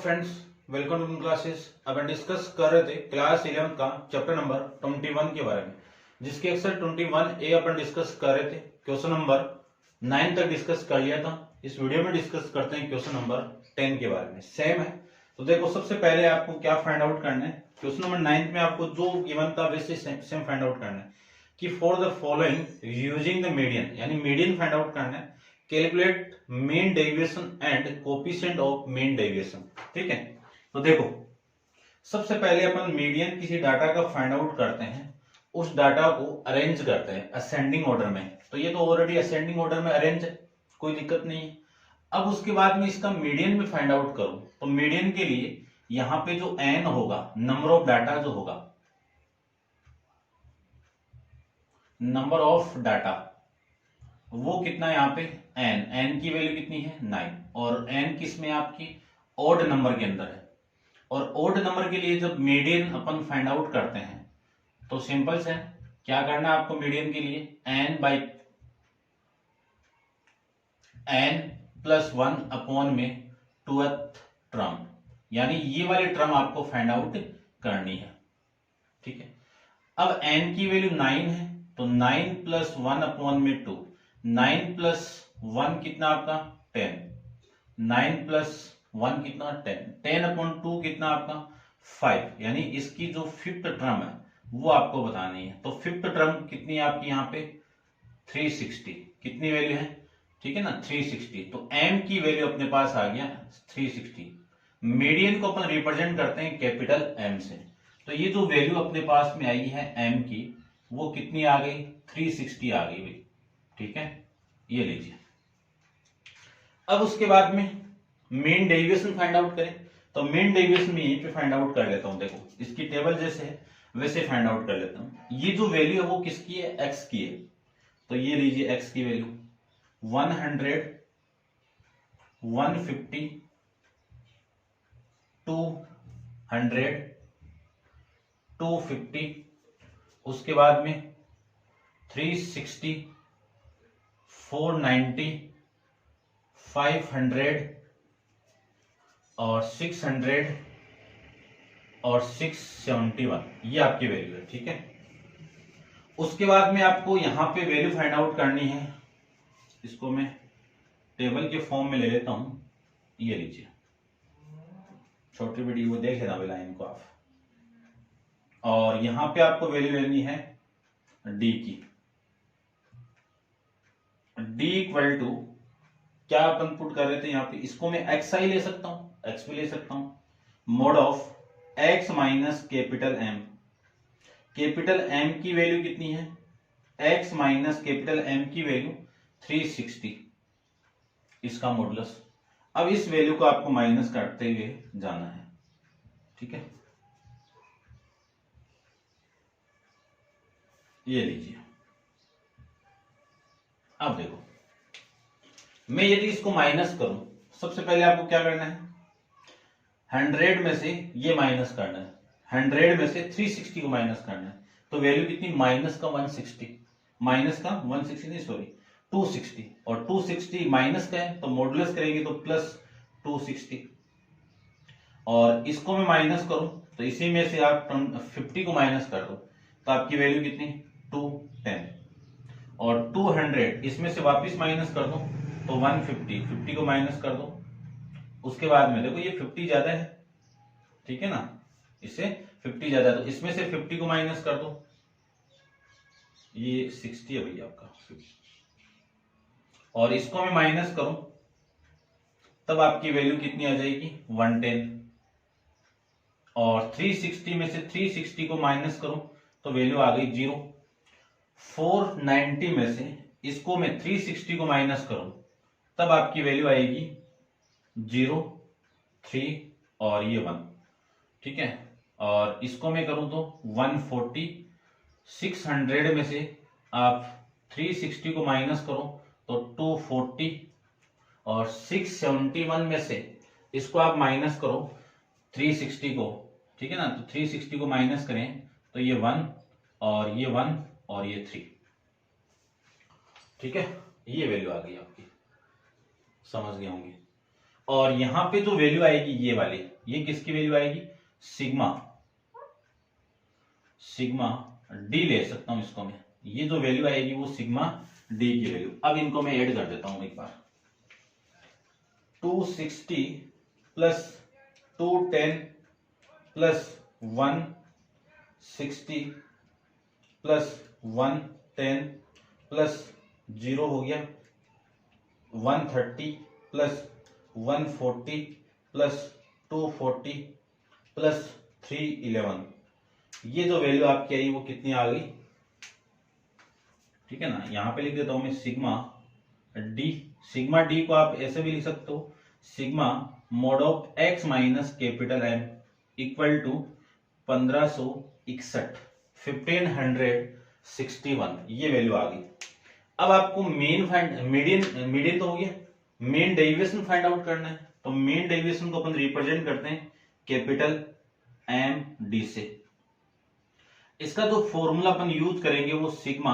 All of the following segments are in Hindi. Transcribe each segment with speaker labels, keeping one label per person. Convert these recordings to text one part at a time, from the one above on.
Speaker 1: Friends, welcome two classes. अब हम डिस्कस कर रहे थे क्लास 11 का चैप्टर नंबर 21 के बारे में, जिसके एक्सरसाइज 21A अपन डिस्कस कर रहे थे। क्वेश्चन नंबर 9 तक डिस्कस कर लिया था। इस वीडियो में डिस्कस करते हैं क्वेश्चन नंबर 10 के बारे में। सेम है, तो देखो सबसे पहले आपको क्या फाइंड आउट करना है। क्वेश्चन नंबर 9 में आपको जो गिवन था वैसे सेम फाइंड आउट करना है कि for the following using the median, यानी मीडियन फाइंड आउट करना है। Calculate mean deviation and coefficient of mean deviation. ठीक है, तो देखो सबसे पहले अपन मीडियन किसी डाटा का फाइंड आउट करते हैं, उस डाटा को अरेंज करते हैं असेंडिंग ऑर्डर में। तो ये तो ऑलरेडी असेंडिंग ऑर्डर में अरेंज है, कोई दिक्कत नहीं है। अब उसके बाद में इसका मीडियन में फाइंड आउट करूं तो मीडियन के लिए यहां पे जो एन होगा, नंबर ऑफ डाटा जो होगा, नंबर ऑफ डाटा वो कितना है यहाँ पे एन की वैल्यू कितनी है 9, और एन किस में आपकी ऑड नंबर के अंदर है। और ऑड नंबर के लिए जब मीडियन अपन फाइंड आउट करते हैं तो सिंपल से क्या करना है आपको, मीडियन के लिए n by n plus 1 upon में 2th टर्म, यानी ये वाली टर्म आपको फाइंड आउट करनी है। ठीक है, अब एन की वैल्यू 9 है तो 9 प्लस 1 अपॉन में 2, 9 प्लस 1 कितना आपका 10, 9 प्लस 1 कितना 10, 10 अपॉन 2 कितना आपका 5, यानी इसकी जो फिफ्थ टर्म है वो आपको बतानी है। तो फिफ्थ टर्म कितनी है आपकी यहाँ पे 360, कितनी वैल्यू है, ठीक है ना 360। तो m की वैल्यू अपने पास आ गया 360। मीडियन को अपन रिप्रेजेंट करते हैं कैपिटल M से, तो ये जो वैल्यू अपने पास में आई है m की वो कितनी आ गई 360 आ गई भाई। ठीक है, ये लीजिए। अब उसके बाद में मीन डेविएशन फाइंड आउट करें, तो मीन डेविएशन में यहीं पे फाइंड आउट कर लेता हूं। देखो इसकी टेबल जैसे है वैसे फाइंड आउट कर लेता हूं। ये जो वैल्यू है वो किसकी है, x की है। तो ये लीजिए x की वैल्यू 100, 150, 200, 250, उसके बाद में 360, 490, 500 और 600 और 671, ये आपकी वैल्यू है। ठीक है, उसके बाद में आपको यहां पे वैल्यू फाइंड आउट करनी है। इसको मैं टेबल के फॉर्म में ले लेता हूं, ये लीजिए। छोटी वीडियो वो देख लेना लाइन को आप, और यहां पे आपको वैल्यू लेनी है डी की। डी इक्वल टू क्या अपन पुट कर रहे थे यहाँ पे, इसको मैं एक्स आई ले सकता हूं, एक्स भी ले सकता हूं, mod of x minus capital M. Capital M की वैल्यू कितनी है, एक्स माइनस कैपिटल एम की वैल्यू 360, इसका मॉडुलस। अब इस वैल्यू को आपको माइनस करते हुए जाना है। ठीक है, ये लीजिए। अब देखो मैं यदि इसको माइनस करूं, सबसे पहले आपको क्या करना है, 100 में से ये माइनस करना है, 100 में से 360 को माइनस करना है। तो वैल्यू कितनी माइनस का 160, माइनस का 160 नहीं सॉरी 260, और 260 माइनस का है तो मॉडुलस करेंगे तो प्लस 260। और इसको मैं माइनस करूं तो इसी में से आप 50 को माइनस कर दो तो आपकी वैल्यू कितनी 210, और 200 इसमें से वापस माइनस कर दो तो 150, 50 को माइनस कर दो। उसके बाद में देखो ये 50 ज्यादा है, ठीक है ना, इससे 50 ज्यादा है तो इसमें से 50 को माइनस कर दो, ये 60 है भैया आपका, और इसको मैं माइनस करूं तब आपकी वैल्यू कितनी आ जाएगी 110, और 360 में से 360 को माइनस करूं तो वैल्यू आ गई 0। 490 में से इसको मैं 360 को माइनस करूं तब आपकी वैल्यू आएगी 0, 3 और ये 1। ठीक है, और इसको मैं करूं तो 140, 600 में से आप 360 को माइनस करो तो 240, और 671 में से इसको आप माइनस करो 360 को, ठीक है ना, तो 360 को माइनस करें तो ये 1 और ये 1 और ये 3। ठीक है, ये वैल्यू आ गई आपकी, समझ गए होंगे। और यहां पे जो वैल्यू आएगी ये वाली, ये किसकी वैल्यू आएगी, सिग्मा डी ले सकता हूं इसको मैं, ये जो वैल्यू आएगी वो सिग्मा डी की वैल्यू। अब इनको मैं ऐड कर देता हूं एक बार, 260 प्लस 210 प्लस 160 प्लस 110 प्लस 0 हो गया 130 प्लस 140 प्लस 240 प्लस 311, ये जो वैल्यू आपकी आई वो कितनी आ गई, ठीक है ना। यहां पे लिख देता हूं मैं सिग्मा डी को आप ऐसे भी लिख सकते हो, sigma mod of x minus capital M equal to 1561 1561, ये वैल्यू आ गई। अब आपको मीडियन तो हो गया, मेन डेविएशन फाइंड आउट करना है, तो मेन डेविएशन को अपन रिप्रेजेंट करते हैं कैपिटल एम डी से। इसका जो फॉर्मूला अपन यूज करेंगे वो सिग्मा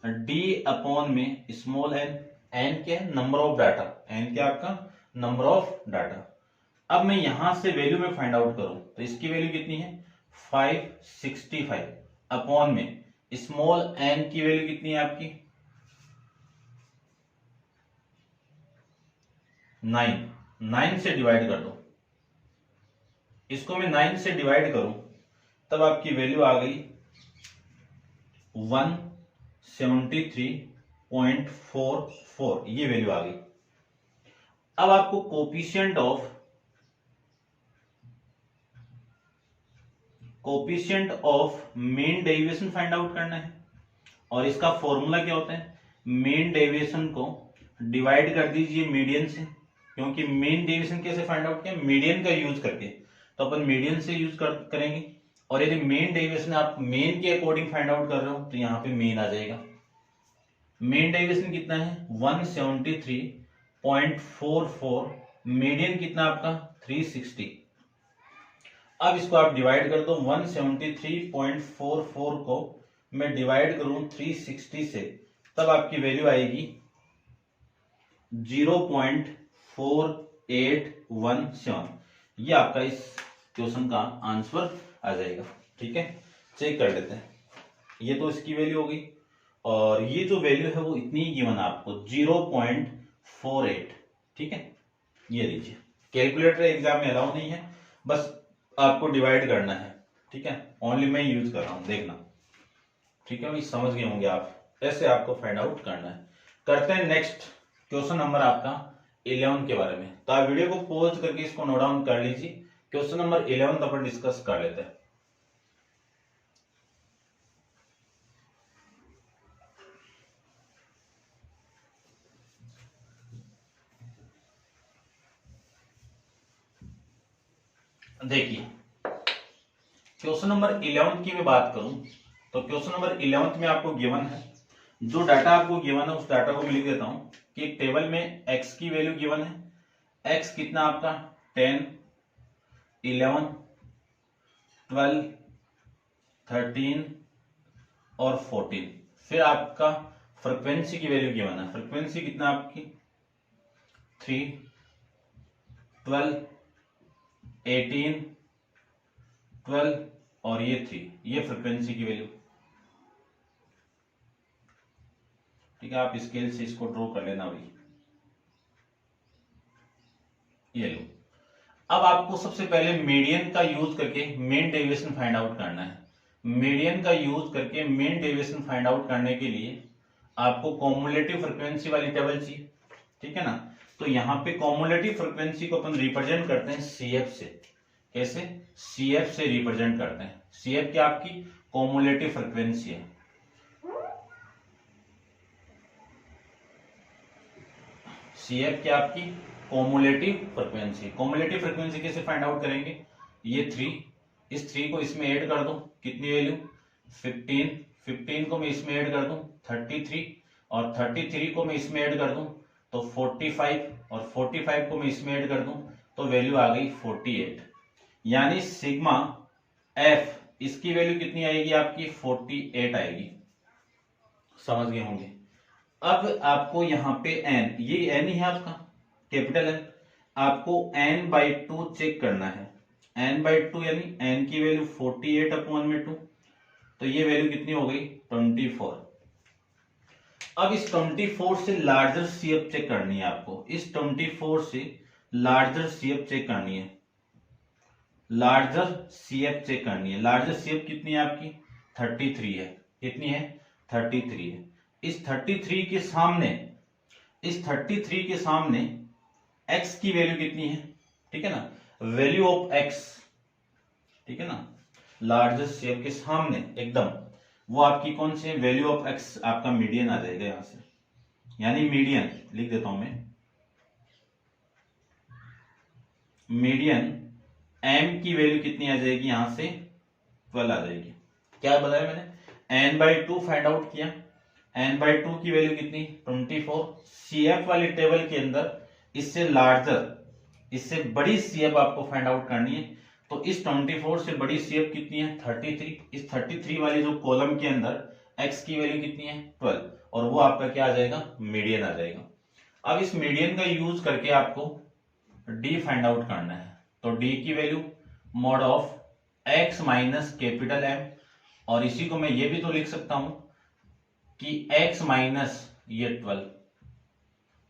Speaker 1: डी अपॉन में स्मॉल एन क्या है, नंबर ऑफ डाटा, एन क्या आपका नंबर ऑफ डाटा। अब मैं यहां से वैल्यू में फाइंड आउट करूं तो इसकी वैल्यू कितनी है 565 अपॉन में स्मॉल एन की वैल्यू कितनी है आपकी 9 से डिवाइड कर दो, इसको मैं 9 से डिवाइड करूं तब आपकी वैल्यू आ गई 173.44, ये वैल्यू आ गई। अब आपको coefficient of main deviation find out करना है, और इसका फॉर्मूला क्या होता है, मेन डेविएशन को डिवाइड कर दीजिए मीडियन से, क्योंकि मेन डेविएशन कैसे फाइंड आउट किया, मीडियन का यूज करके, तो अपन मीडियन से यूज करेंगे। और यदि मेन डेविएशन आप मेन के अकॉर्डिंग फाइंड आउट कर रहे हो तो यहां पे मेन आ जाएगा। मेन डेविएशन कितना है 173.44, मीडियन कितना आपका 360। अब इसको आप डिवाइड कर दो, 173.44 को मैं डिवाइड करूं 360 से, तब आपकी वैल्यू आएगी 0.4817, ये आपका इस क्वेश्चन का आंसर आ जाएगा। ठीक है, चेक कर लेते हैं, ये तो इसकी वैल्यू हो गई, और ये जो वैल्यू है वो इतनी ही गिवन है आपको 0.48। ठीक है, ये लीजिए, कैलकुलेटर एग्जाम में अलाउ नहीं है, बस आपको डिवाइड करना है। ठीक है, ओनली मैं यूज कर रहा हूं, देखना। ठीक है भाई, समझ गए होंगे आप, ऐसे आपको फाइंड आउट करना है। करते हैं नेक्स्ट क्वेश्चन नंबर आपका 11 के बारे में। तो आप वीडियो को पॉज करके इसको नोट डाउन कर लीजिए, क्वेश्चन नंबर 11 अपन डिस्कस कर लेते हैं। देखिए, क्वेश्चन नंबर 11 की मैं बात करूं तो क्वेश्चन नंबर 11 में आपको गिवन है, जो डाटा आपको गिवन है उस डाटा को मैं लिख देता हूं कि एक टेबल में x की वैल्यू गिवन है, x कितना आपका 10, 11, 12, 13 और 14। फिर आपका फ्रीक्वेंसी की वैल्यू गिवन है, फ्रीक्वेंसी कितना आपकी 3, 12, 18, 12 और ये 3, ये फ्रीक्वेंसी की वैल्यू। ठीक है, आप स्केल से इसको ड्रॉ कर लेना भाई, ये लो। अब आपको सबसे पहले मीडियन का यूज करके मेन डेविएशन फाइंड आउट करना है। मीडियन का यूज करके मेन डेविएशन फाइंड आउट करने के लिए आपको कॉमुलेटिव फ्रीक्वेंसी वाली टेबल चाहिए। ठीक है ना, तो यहाँ पे कॉमुलेटिव फ्रीक्वेंसी को अपन रिप्रेजेंट करते हैं CF से। कैसे, CF से रिप्रेजेंट करते हैं। CF क्या आपकी कॉमुलेटिव फ्रीक्वेंसी है। CF क्या आपकी कॉमुलेटिव फ्रीक्वेंसी। कॉमुलेटिव फ्रीक्वेंसी कैसे फाइंड आउट करेंगे, ये 3, इस 3 को इसमें ऐड कर दूं, कितनी वैल्यू 15, 15 को मैं इसमें ऐड कर दूं 33, और 33 को मैं इसमें ऐड कर दूं तो 45, और 45 को मैं इसमें ऐड कर दूं तो वैल्यू आ गई 48। यानी सिग्मा एफ इसकी वैल्यू कितनी आएगी आपकी 48 आएगी। समझ गए होंगे। अब आपको यहां पे एन, ये एन ही है आपका कैपिटल एन, आपको n/2 चेक करना है। n/2 यानी n की वैल्यू 48/2, तो ये वैल्यू कितनी हो गई 24। अब इस 24 से लार्जर सीएफ चेक करनी है आपको। इस 24 से लार्जर सीएफ चेक करनी है। लार्जर सीएफ चेक करनी है। लार्जर सीएफ कितनी है आपकी 33 है। कितनी है 33 है। इस 33 के सामने, इस 33 के सामने x की वैल्यू कितनी है, ठीक है ना, वैल्यू ऑफ x, ठीक है ना, लार्जर सीएफ के सामने एकदम वो आपकी कौन सी है, वैल्यू ऑफ x आपका मीडियन आ जाएगा यहां से, यानी मीडियन लिख देता हूं मैं, मीडियन m की वैल्यू कितनी आ जाएगी यहां से 12 आ जाएगी। क्या बताया मैंने, n/2 फाइंड आउट किया, n/2 की वैल्यू कितनी 24। CF वाली टेबल के अंदर इससे लार्जर, इससे बड़ी CF आपको फाइंड आउट करनी है, तो इस 24 से बड़ी CF कितनी है 33। इस 33 वाली जो कॉलम के अंदर x की वैल्यू कितनी है 12, और वो आपका क्या आ जाएगा मीडियन आ जाएगा। अब इस मीडियन का यूज करके आपको d फाइंड आउट करना है, तो d की value mod of x minus capital M, और इसी को मैं ये भी तो लिख सकता हूं कि x माइनस ये 12,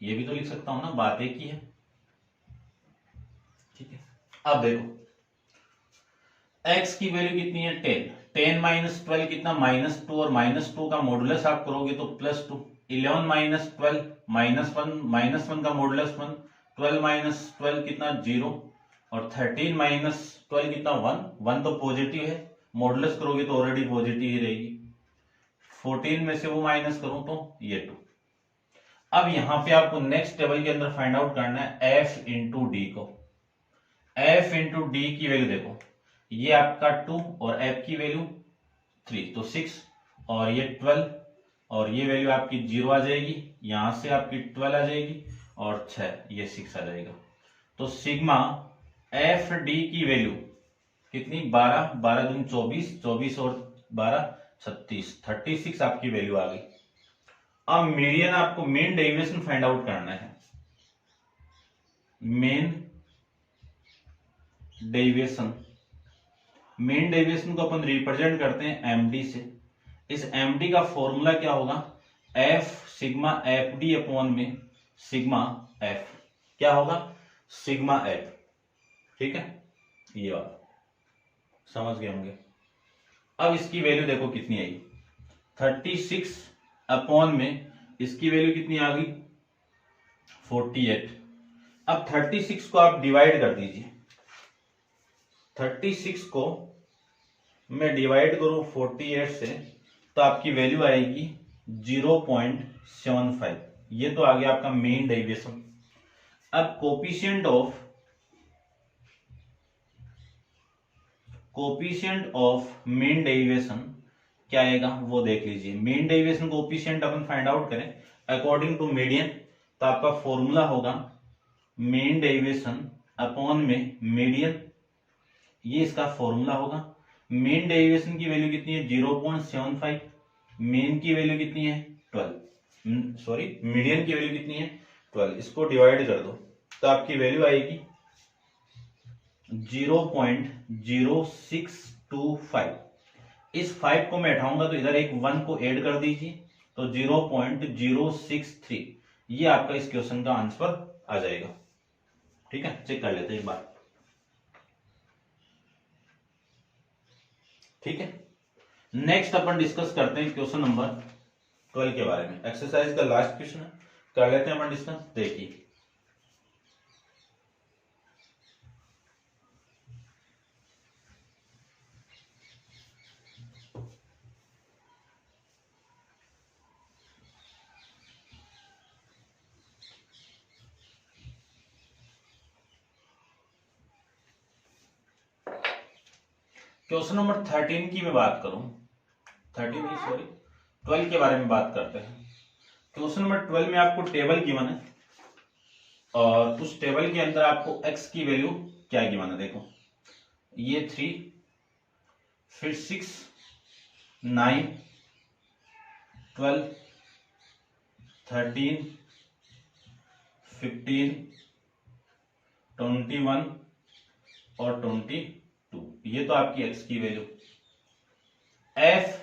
Speaker 1: ये भी तो लिख सकता हूं ना, बात एक ही है, ठीक है। अब देखो x की वैल्यू कितनी है 10, 10 माइनस 12 कितना -2, और -2 का मॉडुलस आप करोगे तो +2, 11 माइनस 12 -1 का मॉडुलस 1, 12 माइनस 12 कितना 0, और 13 माइनस 12 कितना 1, 1 तो पॉजिटिव है, मॉडुलस करोगे तो ऑलरेडी पॉजिटिव ही रहेगी, 14 में से वो माइनस करूं तो ये 2। अब यहां पे आपको नेक्स्ट टेबल के अंदर फाइंड आउट करना है f इंटू डी को। f इंटू डी की वैल्यू देखो, ये आपका 2 और f की वैल्यू 3, तो 6, और ये 12, और ये वैल्यू आपकी 0 आ जाएगी, यहां से आपकी 12 आ जाएगी, और 6 ये 6 आ जाएगा। तो सिग्मा एफ डी की वैल्यू कितनी 12, 12 दूनी 24, 24 और 12 36, 36 आपकी वैल्यू आ गई। अब मीडियन आपको मेन डेविएशन फाइंड आउट करना है। मेन डेविएशन, मेन डेविएशन को अपन रिप्रेजेंट करते हैं एमडी से। इस एमडी का फॉर्मूला क्या होगा, F sigma F D upon में सिग्मा एफ, क्या होगा सिग्मा एफ, ठीक है, ये वाला समझ गए होंगे। अब इसकी वैल्यू देखो कितनी आई 36 अपॉन में इसकी वैल्यू कितनी आ गई 48। अब 36 को आप डिवाइड कर दीजिए, 36 को मैं डिवाइड करूं 48 से तो आपकी वैल्यू आएगी 0.75, ये तो आ गया आपका मेन डेविएशन। अब कोफिशिएंट ऑफ मेन डेविएशन क्या आएगा वो देख लीजिए। मेन डेविएशन कोफिशिएंट अपन फाइंड आउट करें अकॉर्डिंग टू मीडियन, तो आपका फॉर्मूला होगा मेन डेविएशन अपॉन में मीडियन, ये इसका फॉर्मूला होगा। मेन डेविएशन की वैल्यू कितनी है 0.75, मेन की वैल्यू कितनी है 12, सॉरी मीडियन की वैल्यू कितनी है 12, इसको डिवाइड कर दो तो आपकी वैल्यू आएगी 0.0625। इस 5 को मैं हटाऊंगा तो इधर एक 1 को ऐड कर दीजिए तो 0.063, ये आपका इस क्वेश्चन का आंसर आ जाएगा। ठीक है, चेक कर लेते हैं एक बार। ठीक है, नेक्स्ट अपन डिस्कस करते हैं क्वेश्चन नंबर 12 के बारे में। एक्सरसाइज का लास्ट क्वेश्चन है, कर लेते हैं अपन डिस्कस। देखिए क्वेश्चन नंबर 13 की मैं बात करूं, 13 की सॉरी 12 के बारे में बात करते हैं। क्वेश्चन नंबर 12 में आपको टेबल गिवन है और उस टेबल के अंदर आपको x की वैल्यू क्या गिवन है, देखो ये 3, फिर 6, 9, 12, 13, 15, 21 और 22, ये तो आपकी एक्स की वैल्यू। एफ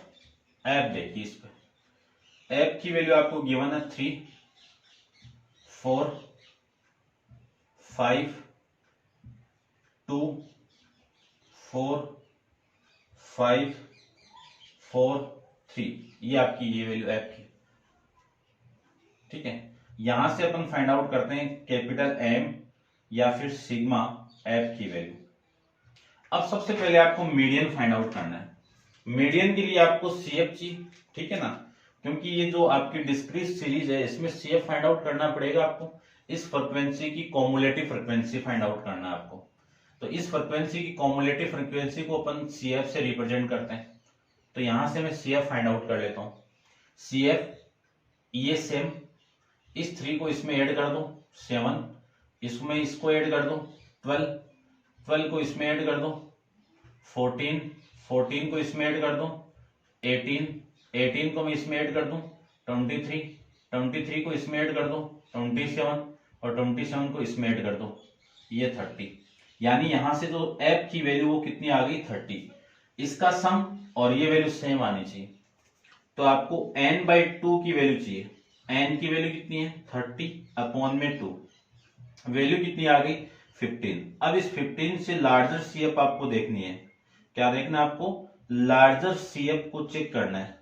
Speaker 1: देखिए, इस पे एफ की वैल्यू आपको गिवन है 3, 4, 5, 2, 4, 5, 4, 3, ये आपकी ये वैल्यू एफ की। ठीक है, यहां से अपन फाइंड आउट करते हैं कैपिटल एम या फिर सिग्मा एफ की वैल्यू। अब सबसे पहले आपको मीडियन फाइंड आउट करना है। मीडियन के लिए आपको सीएफ चाहिए, ठीक है ना, क्योंकि ये जो आपकी डिस्क्रीट सीरीज है इसमें सीएफ फाइंड आउट करना पड़ेगा आपको। इस फ्रीक्वेंसी की कॉमुलेटिव फ्रीक्वेंसी फाइंड आउट करना है आपको। तो इस फ्रीक्वेंसी की कॉमुलेटिव फ्रीक्वेंसी को अपन सीएफ से रिप्रेजेंट करते हैं। तो यहां से मैं सीएफ फाइंड आउट कर लेता हूं। सीएफ ये सेम, इस 3 को इसमें ऐड कर दो, 7, इसमें इसको ऐड कर दो, 12 को इसमें ऐड कर दो, 14 को इसमें ऐड कर दो, 18 को मैं इसमें ऐड कर दूं, 23 को इसमें ऐड कर दो, 27 और 27 को इसमें ऐड कर दो, ये 30। यानी यहां से जो एफ की वैल्यू वो कितनी आ गई, 30। इसका सम और ये वैल्यू सेम आनी चाहिए। तो आपको n/2 की वैल्यू चाहिए। n की वैल्यू कितनी है, 30/2, वैल्यू कितनी आ गई, 15। अब इस 15 से लार्जर सीएफ आपको देखनी है। क्या देखना है आपको, लार्जर सीएफ को चेक करना है।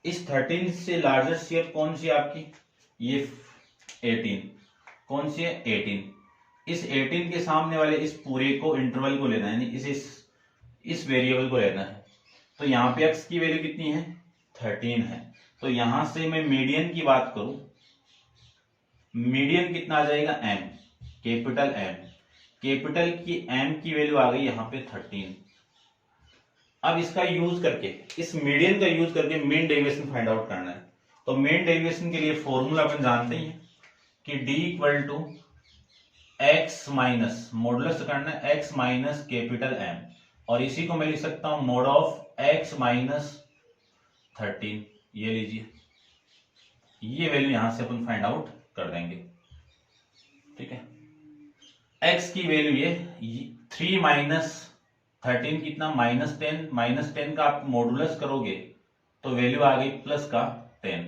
Speaker 1: इस 13 से लार्जर सीएफ कौन सी है आपकी, ये 18। कौन सी है, 18। इस 18 के सामने वाले इस पूरे को इंटरवल को लेना है, यानी इस वेरिएबल को लेना है। तो यहाँ पे x की वैल्यू कितनी है, 13 है। तो यहां से मैं मीडियन की बात करूं, मीडियन कितना आ जाएगा, m, कैपिटल M। कैपिटल की m की वैल्यू आ गई यहाँ पे 13। अब इसका यूज करके, इस मीडियन का यूज करके मीन डेविएशन फाइंड आउट करना है। तो मीन डेविएशन के लिए फॉर्मूला अपन जानते ही हैं कि d = x माइनस, मॉडुलस करना है x माइनस कैपिटल M, और इसी को मैं लिख सकता हूं मोड ऑफ x माइनस 13। ये लीजिए, ये वैल्यू यहां से अपन फाइंड आउट कर देंगे। ठीक है, x की वैल्यू ये 3 माइनस 13 कितना, -10, -10 का आप मॉडुलस करोगे तो वैल्यू आ गई प्लस का 10।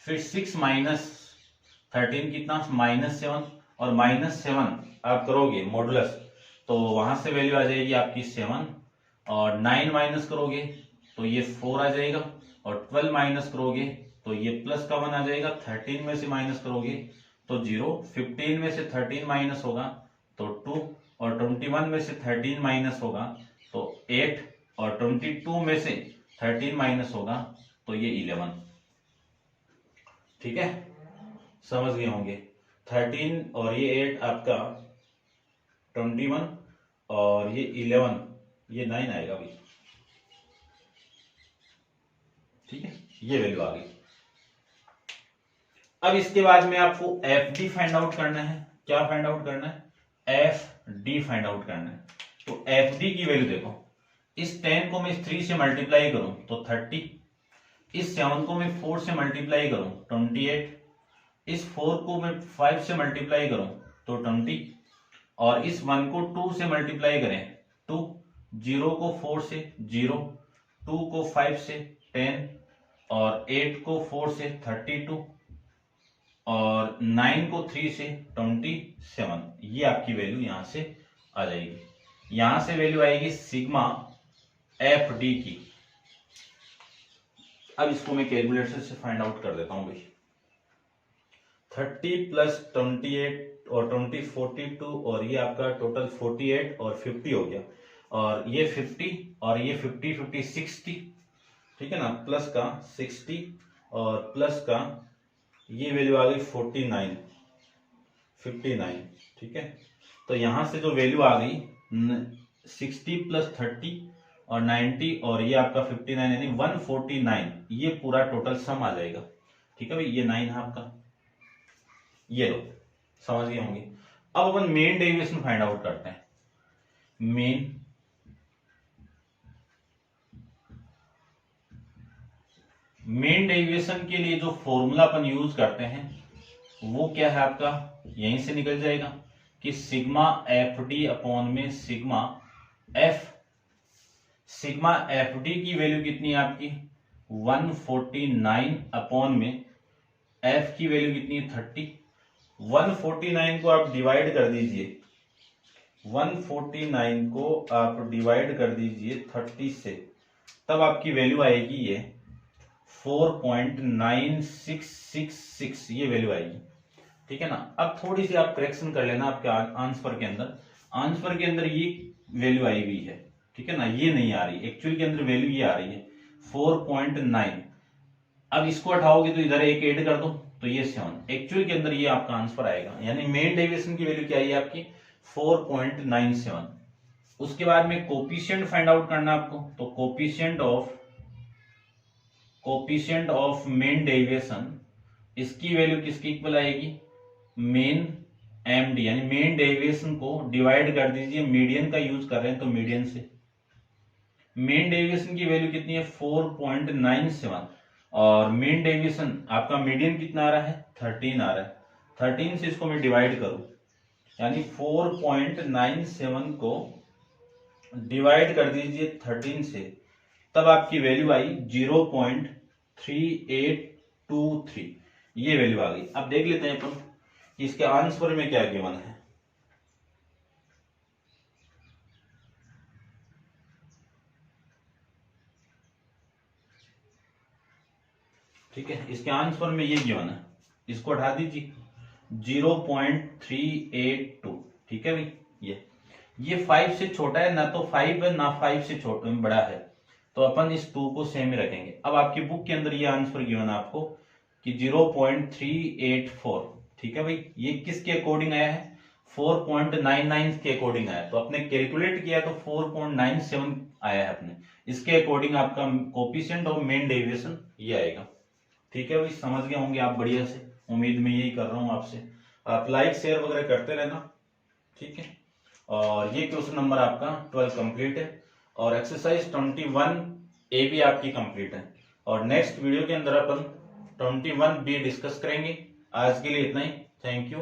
Speaker 1: फिर 6 माइनस 13 कितना, -7, और -7 आप करोगे मॉडुलस तो वहां से वैल्यू आ जाएगी आपकी 7, और 9 माइनस करोगे तो ये 4 आ जाएगा, और 12 माइनस करोगे तो ये प्लस का 1 आ जाएगा। 13 में से माइनस करोगे तो 0, 15 में से 13 माइनस होगा तो 2, और 21 में से 13 माइनस होगा तो 8, और 22 में से 13 माइनस होगा तो ये 11। ठीक है, समझ गए होंगे। 13 और ये 8 आपका 21, और ये 11, ये 9 आएगा भाई। ठीक है, ये वैल्यू आ गई। अब इसके बाद में आपको एफ डी फाइंड आउट करना है। क्या फाइंड आउट करना है, एफ डी फाइंड आउट करना है। तो एफ डी की वैल्यू देखो, इस 10 को मैं 3 से मल्टीप्लाई करूं तो 30, इस 7 को मैं 4 से मल्टीप्लाई करूं 28, इस 4 को मैं 5 से मल्टीप्लाई करूं तो 20, और इस 1 को 2 से मल्टीप्लाई करें 2, 0 को 4 से 0, 2 को 5 से 10, और 8 को 4 से 32, और 9 को 3 से 27। ये आपकी वैल्यू यहां से आ जाएगी। यहां से वैल्यू आएगी सिग्मा एफ डी की। अब इसको मैं कैलकुलेटर से फाइंड आउट कर देता हूं भाई। 30 प्लस 28 और 20 42, और ये आपका टोटल 48 और 50 हो गया, और ये 50 और ये 50 50 60। ठीक है ना, प्लस का 60 और प्लस का ये वैल्यू आ गई 59। ठीक है, तो यहां से जो वैल्यू आ गई 60 प्लस 30 और 90, और ये आपका 59 यानी 149, ये पूरा टोटल सम आ जाएगा। ठीक है भाई, ये 9 है आपका, ये लो, समझ गए होंगे। अब अपन मेन डेविएशन फाइंड आउट करते हैं। मेन डेविएशन के लिए जो फॉर्मूला अपन यूज करते हैं वो क्या है आपका, यहीं से निकल जाएगा। कि सिग्मा एफ डी अपॉन में सिग्मा एफ डी की वैल्यू कितनी है आपकी 149 अपॉन में एफ की वैल्यू कितनी है 30। 149 को आप डिवाइड कर दीजिए, 149 को आप डिवाइड कर दीजिए 30 से, तब आपकी वैल्यू आएगी ये 4.9666 ये वैल्यू आएगी। ठीक है ना। अब थोड़ी सी आप करेक्शन कर लेना आपके आंसर के अंदर ये वैल्यू आई हुई है, ठीक है ना, ये नहीं आ रही, एक्चुअल के अंदर वैल्यू ये आ रही है 4.9। अब इसको हटाओगे तो इधर एक ऐड कर दो तो ये 7, एक्चुअल के अंदर ये आपका आंसर आएगा, यानी मेन डेविएशन की वैल्यू क्या आई आपकी 4.97। उसके बाद में कोफिशिएंट फाइंड आउट करना आपको, तो कोफिशिएंट ऑफ मेन डेविएशन, इसकी वैल्यू किसकी इक्वल आएगी मेन एमडी, यानी मेन डेविएशन को डिवाइड कर दीजिए, मीडियन का यूज कर रहे हैं तो मीडियन से। मेन डेविएशन की वैल्यू कितनी है 4.97 और मेन डेविएशन आपका मीडियन कितना आ रहा है 13 आ रहा है। 13 से इसको मैं डिवाइड करूं, यानी 4.97 को डिवाइड कर दीजिए 13 से, तब आपकी वैल्यू आई 0.3823, ये वैल्यू आ गई। अब देख लेते हैं अपन इसके आंसर में क्या गिवन है। ठीक है, इसके आंसर में ये गिवन है, इसको हटा दीजिए 0.382। ठीक है भाई, ये 5 से छोटा है ना, तो 5 है ना 5 से छोटा बड़ा है, तो अपन इस 2 को सेम ही रखेंगे। अब आपकी बुक के अंदर ये आंसर गिवन है आपको कि 0.384। ठीक है भाई, ये किसके अकॉर्डिंग आया है 4.99 के अकॉर्डिंग आया, तो अपने कैलकुलेट किया तो 4.97 आया है अपने, इसके अकॉर्डिंग आपका कोफिशिएंट और मेन डेविएशन ये आएगा। ठीक है भाई, समझ गए होंगे आप बढ़िया से, उम्मीद में यही कर रहा हूं आपसे। आप लाइक शेयर वगैरह करते रहना, ठीक है। और ये क्वेश्चन नंबर आपका 12 कंप्लीट है और एक्सरसाइज 21 ए भी आपकी कंप्लीट है, और नेक्स्ट वीडियो के अंदर अपन 21 बी डिस्कस करेंगे। आज के लिए इतना ही, थैंक यू।